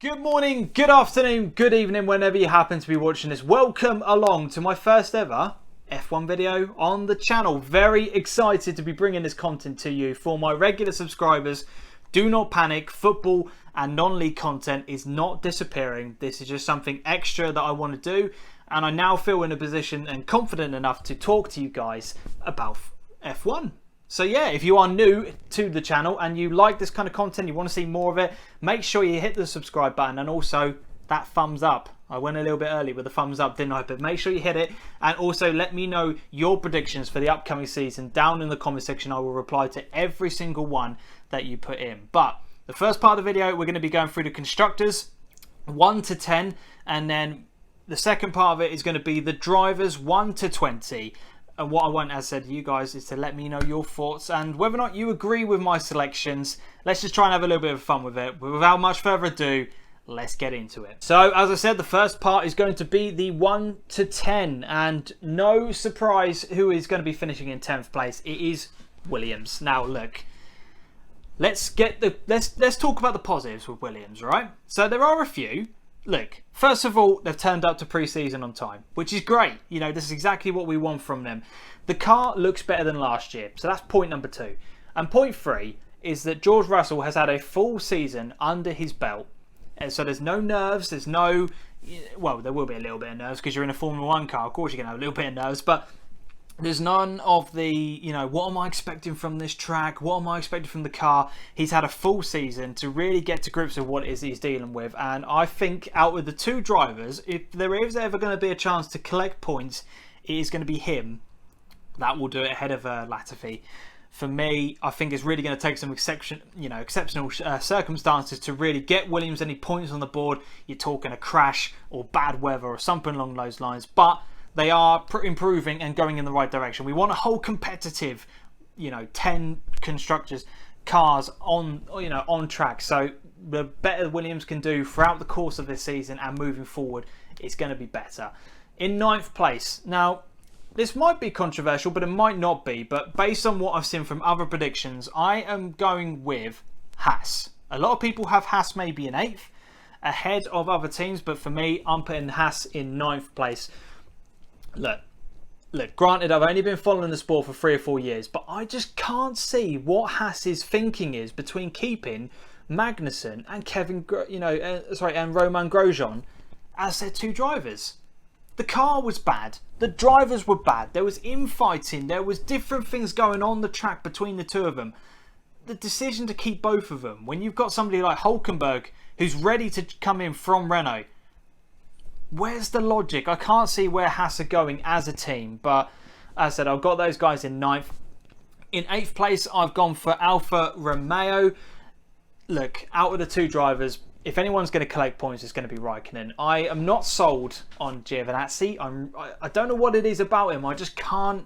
Good morning, good afternoon, good evening, whenever you happen to be watching this. Welcome along to my first ever F1 video on the channel. Very excited to be bringing this content to you. For my regular subscribers, do not panic. Football and non-league content is not disappearing. This is just something extra that I want to do, and I now feel in a position and confident enough to talk to you guys about F1. So yeah, if you are new to the channel and you like this kind of content, you want to see more of it, make sure you hit the subscribe button and also that thumbs up. I went a little bit early with the thumbs up, didn't I? But make sure you hit it, and also let me know your predictions for the upcoming season down in the comment section. I will reply to every single one that you put in. But the first part of the video, we're going to be going through the constructors 1 to 10, and then the second part of it is going to be the drivers 1 to 20. And what I want, as I said, you guys, is to let me know your thoughts and whether or not you agree with my selections. Let's just try and have a little bit of fun with it. But without much further ado, let's get into it. So, as I said, the first part is going to be the 1 to 10. And no surprise who is going to be finishing in 10th place. It is Williams. Now, look, let's talk about the positives with Williams, right? So there are a few. Look, first of all, they've turned up to pre-season on time, which is great. You know, this is exactly what we want from them. The car looks better than last year, so that's point number 2. And point 3 is that George Russell has had a full season under his belt. And so there's no nerves, there's no... Well, there will be a little bit of nerves because you're in a Formula 1 car. Of course you're going to have a little bit of nerves, but there's none of the, you know, what am I expecting from this track? What am I expecting from the car? He's had a full season to really get to grips with what it is he's dealing with. And I think out of the two drivers, if there is ever going to be a chance to collect points, it is going to be him. That will do it ahead of Latifi. For me, I think it's really going to take some exceptional circumstances to really get Williams any points on the board. You're talking a crash or bad weather or something along those lines. But they are improving and going in the right direction. We want a whole competitive, 10 constructors cars on track. So the better Williams can do throughout the course of this season and moving forward, it's going to be better. In 9th place, now this might be controversial, but it might not be. But based on what I've seen from other predictions, I am going with Haas. A lot of people have Haas maybe in 8th, ahead of other teams. But for me, I'm putting Haas in 9th place. Look, granted, I've only been following the sport for 3 or 4 years, but I just can't see what Haas's thinking is between keeping Magnussen and and Romain Grosjean as their 2 drivers. The car was bad. The drivers were bad. There was infighting. There was different things going on the track between the 2 of them. The decision to keep both of them, when you've got somebody like Hülkenberg who's ready to come in from Renault, where's the logic? I can't see where Haas are going as a team. But as I said, I've got those guys in 9th. In 8th place, I've gone for Alfa Romeo. Look, out of the 2 drivers, if anyone's going to collect points, it's going to be Raikkonen. I am not sold on Giovinazzi. I don't know what it is about him. I just can't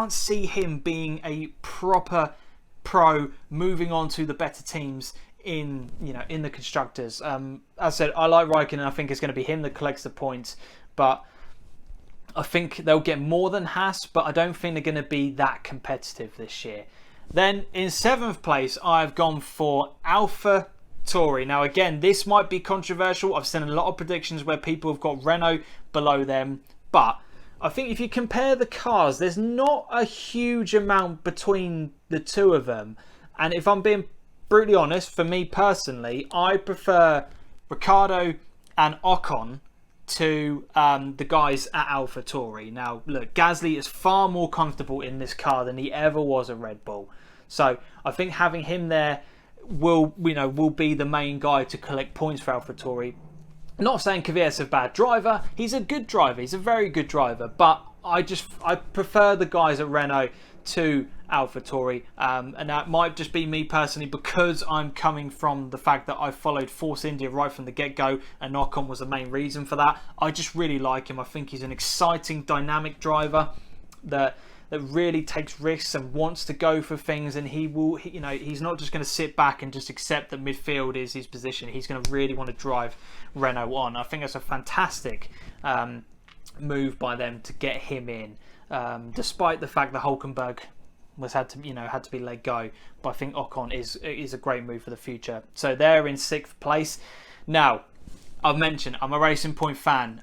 see him being a proper pro moving on to the better teams in the constructors. As I said, I like Raikkonen. I think it's going to be him that collects the points, but I think they'll get more than Haas, but I don't think they're going to be that competitive this year. Then in 7th place, I've gone for Alpha Tauri. Now again, this might be controversial. I've seen a lot of predictions where people have got Renault below them, but I think if you compare the cars, there's not a huge amount between the 2 of them. And if I'm being brutally honest, for me personally, I prefer Ricciardo and Ocon to the guys at AlphaTauri. Now, look, Gasly is far more comfortable in this car than he ever was at Red Bull. So I think having him there will be the main guy to collect points for AlphaTauri. Not saying Kvyat's a bad driver. He's a good driver. He's a very good driver. But I prefer the guys at Renault to AlphaTauri, and that might just be me personally because I'm coming from the fact that I followed Force India right from the get-go, and Ocon was the main reason for that. I just really like him. I think he's an exciting, dynamic driver that really takes risks and wants to go for things, and he's not just going to sit back and just accept that midfield is his position. He's going to really want to drive Renault on. I think that's a fantastic move by them to get him in, despite the fact that Hülkenberg had to be let go. But I think Ocon is a great move for the future. So they're in 6th place. Now, I've mentioned I'm a Racing Point fan.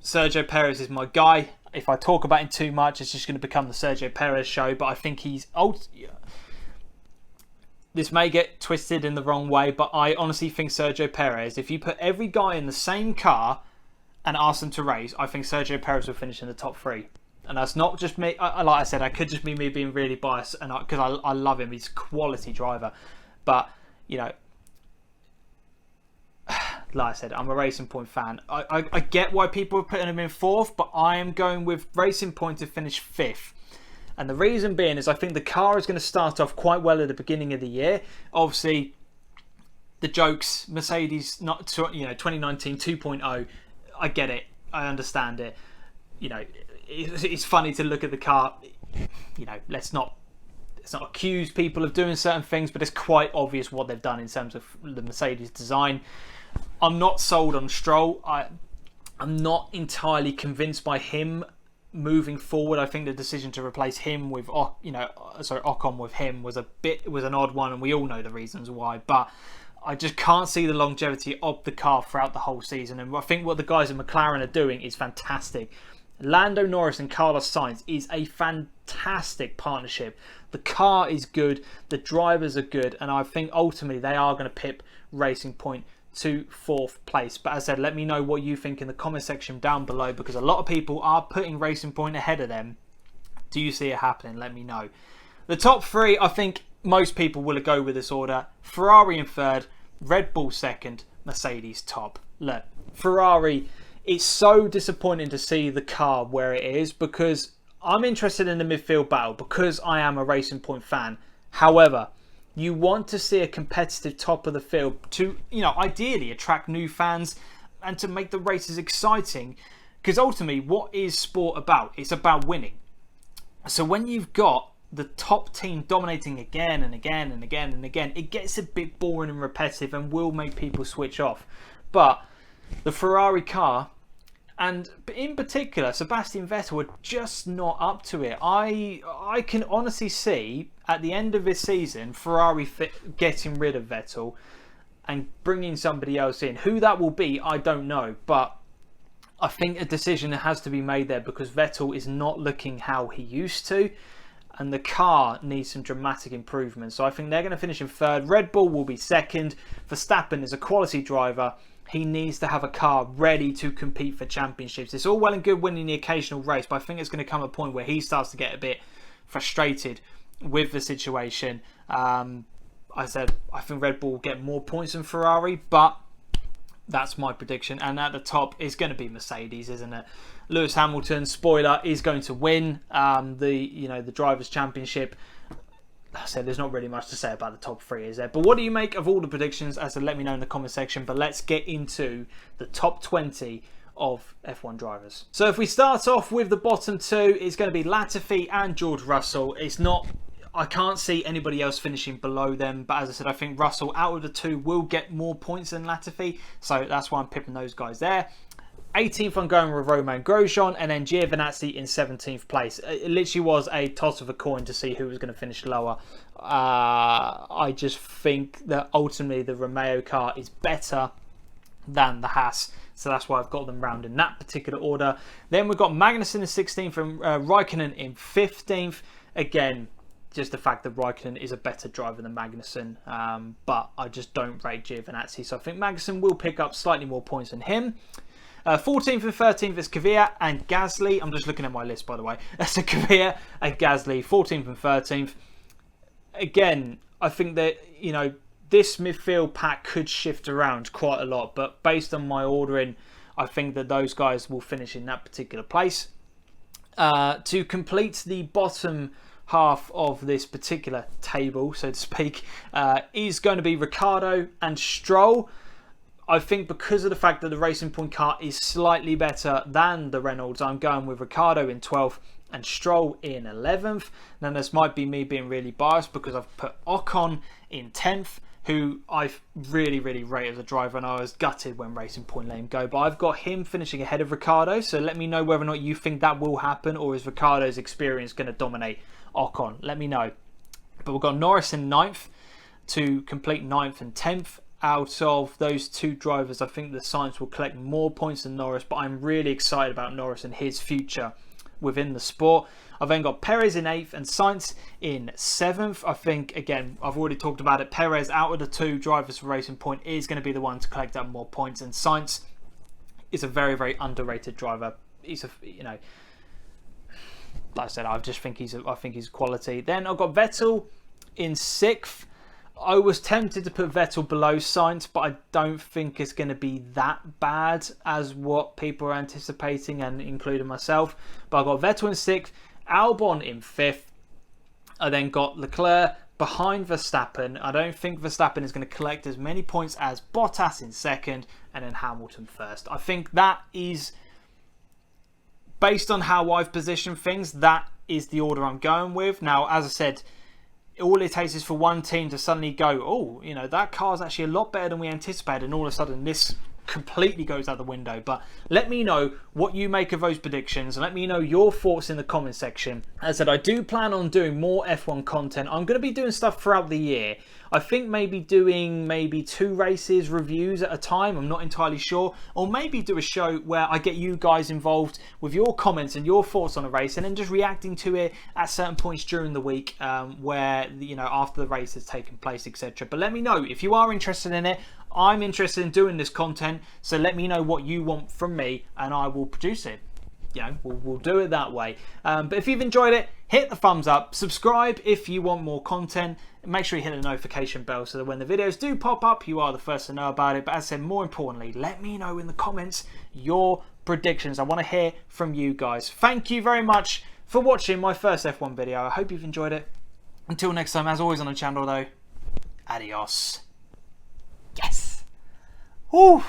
Sergio Perez is my guy. If I talk about him too much, it's just going to become the Sergio Perez show. But I think this may get twisted in the wrong way, but I honestly think Sergio Perez, if you put every guy in the same car and ask them to race, I think Sergio Perez will finish in the top 3. And that's not just me. Like I said, I could just be me being really biased, and because I love him. He's a quality driver. But, like I said, I'm a Racing Point fan. I get why people are putting him in 4th, but I am going with Racing Point to finish 5th. And the reason being is I think the car is going to start off quite well at the beginning of the year. Obviously, the jokes, Mercedes, 2019 2.0, I get it. I understand it. It's funny to look at the car. Let's not accuse people of doing certain things, but it's quite obvious what they've done in terms of the Mercedes design. I'm not sold on Stroll. I'm not entirely convinced by him moving forward. I think the decision to replace him with Ocon with him was an odd one, and we all know the reasons why. But I just can't see the longevity of the car throughout the whole season. And I think what the guys at McLaren are doing is fantastic. Lando Norris and Carlos Sainz is a fantastic partnership. The car is good, the drivers are good, and I think ultimately they are going to pip Racing Point to 4th place. But as I said, let me know what you think in the comment section down below, because a lot of people are putting Racing Point ahead of them. Do you see it happening? Let me know. The top 3, I think most people will go with this order. Ferrari in 3rd, Red Bull 2nd, Mercedes top. Look, Ferrari, it's so disappointing to see the car where it is, because I'm interested in the midfield battle because I am a Racing Point fan. However, you want to see a competitive top of the field to, ideally attract new fans and to make the races exciting. Because ultimately, what is sport about? It's about winning. So when you've got the top team dominating again and again and again and again, it gets a bit boring and repetitive and will make people switch off. But the Ferrari car, and in particular Sebastian Vettel, are just not up to it. I can honestly see at the end of this season Ferrari getting rid of Vettel and bringing somebody else in. Who that will be, I don't know, but I think a decision has to be made there, because Vettel is not looking how he used to, and the car needs some dramatic improvement. So I think they're going to finish in 3rd. Red Bull will be 2nd. Verstappen is a quality driver. He needs to have a car ready to compete for championships. It's all well and good winning the occasional race, but I think it's going to come a point where he starts to get a bit frustrated with the situation. I think Red Bull will get more points than Ferrari, but that's my prediction. And at the top is going to be Mercedes, isn't it? Lewis Hamilton, spoiler, is going to win the Drivers' Championship. I said there's not really much to say about the top 3, is there? But what do you make of all the predictions? As I said, let me know in the comment section. But let's get into the top 20 of F1 drivers. So if we start off with the bottom 2, it's going to be Latifi and George Russell. I can't see anybody else finishing below them. But as I said, I think Russell, out of the 2, will get more points than Latifi. So that's why I'm pipping those guys there. 18th, I'm going with Romain Grosjean, and then Giovinazzi in 17th place. It literally was a toss of a coin to see who was going to finish lower. I just think that ultimately the Romeo car is better than the Haas, so that's why I've got them round in that particular order. Then we've got Magnussen in 16th and Raikkonen in 15th. Again, just the fact that Raikkonen is a better driver than Magnussen, but I just don't rate Giovinazzi, so I think Magnussen will pick up slightly more points than him. 14th and 13th is Kvyat and Gasly. I'm just looking at my list, by the way. So Kvyat and Gasly, 14th and 13th. Again, I think that, this midfield pack could shift around quite a lot, but based on my ordering, I think that those guys will finish in that particular place. To complete the bottom half of this particular table, so to speak, is going to be Ricciardo and Stroll. I think because of the fact that the Racing Point car is slightly better than the Reynolds, I'm going with Ricciardo in 12th and Stroll in 11th. Now this might be me being really biased because I've put Ocon in 10th, who I've really rated as a driver, and I was gutted when Racing Point let him go. But I've got him finishing ahead of Ricciardo, so let me know whether or not you think that will happen, or is Ricciardo's experience going to dominate Ocon? Let me know. But we've got Norris in 9th to complete 9th and 10th. Out of those two drivers, I think the Sainz will collect more points than Norris, but I'm really excited about Norris and his future within the sport. I've then got Perez in 8th and Sainz in 7th. I think, again, I've already talked about it. Perez, out of the two drivers for Racing Point, is going to be the one to collect up more points. And Sainz is a very underrated driver. He's a, like I said, I think he's quality. Then I've got Vettel in 6th. I was tempted to put Vettel below Sainz, but I don't think it's going to be that bad as what people are anticipating, and including myself. But I got Vettel in 6th, Albon in 5th. I then got Leclerc behind Verstappen. I don't think Verstappen is going to collect as many points as Bottas in 2nd, and then Hamilton 1st. I think that is, based on how I've positioned things, that is the order I'm going with. Now, as I said, all it takes is for one team to suddenly go, oh, that car's actually a lot better than we anticipated, and all of a sudden this completely goes out the window. But let me know what you make of those predictions, and let me know your thoughts in the comment section. As I said, I do plan on doing more F1 content. I'm going to be doing stuff throughout the year. I think maybe doing 2 races reviews at a time. I'm not entirely sure. Or maybe do a show where I get you guys involved with your comments and your thoughts on a race, and then just reacting to it at certain points during the week, where after the race has taken place, etc. But let me know if you are interested in it. I'm interested in doing this content, so let me know what you want from me, and I will produce it. We'll do it that way. But if you've enjoyed it, hit the thumbs up, subscribe if you want more content, and make sure you hit the notification bell so that when the videos do pop up, you are the first to know about it. But as I said, more importantly, let me know in the comments your predictions. I want to hear from you guys. Thank you very much for watching my first F1 video. I hope you've enjoyed it. Until next time, as always on the channel though, adios. Yes. Whew,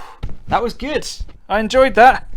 that was good. I enjoyed that.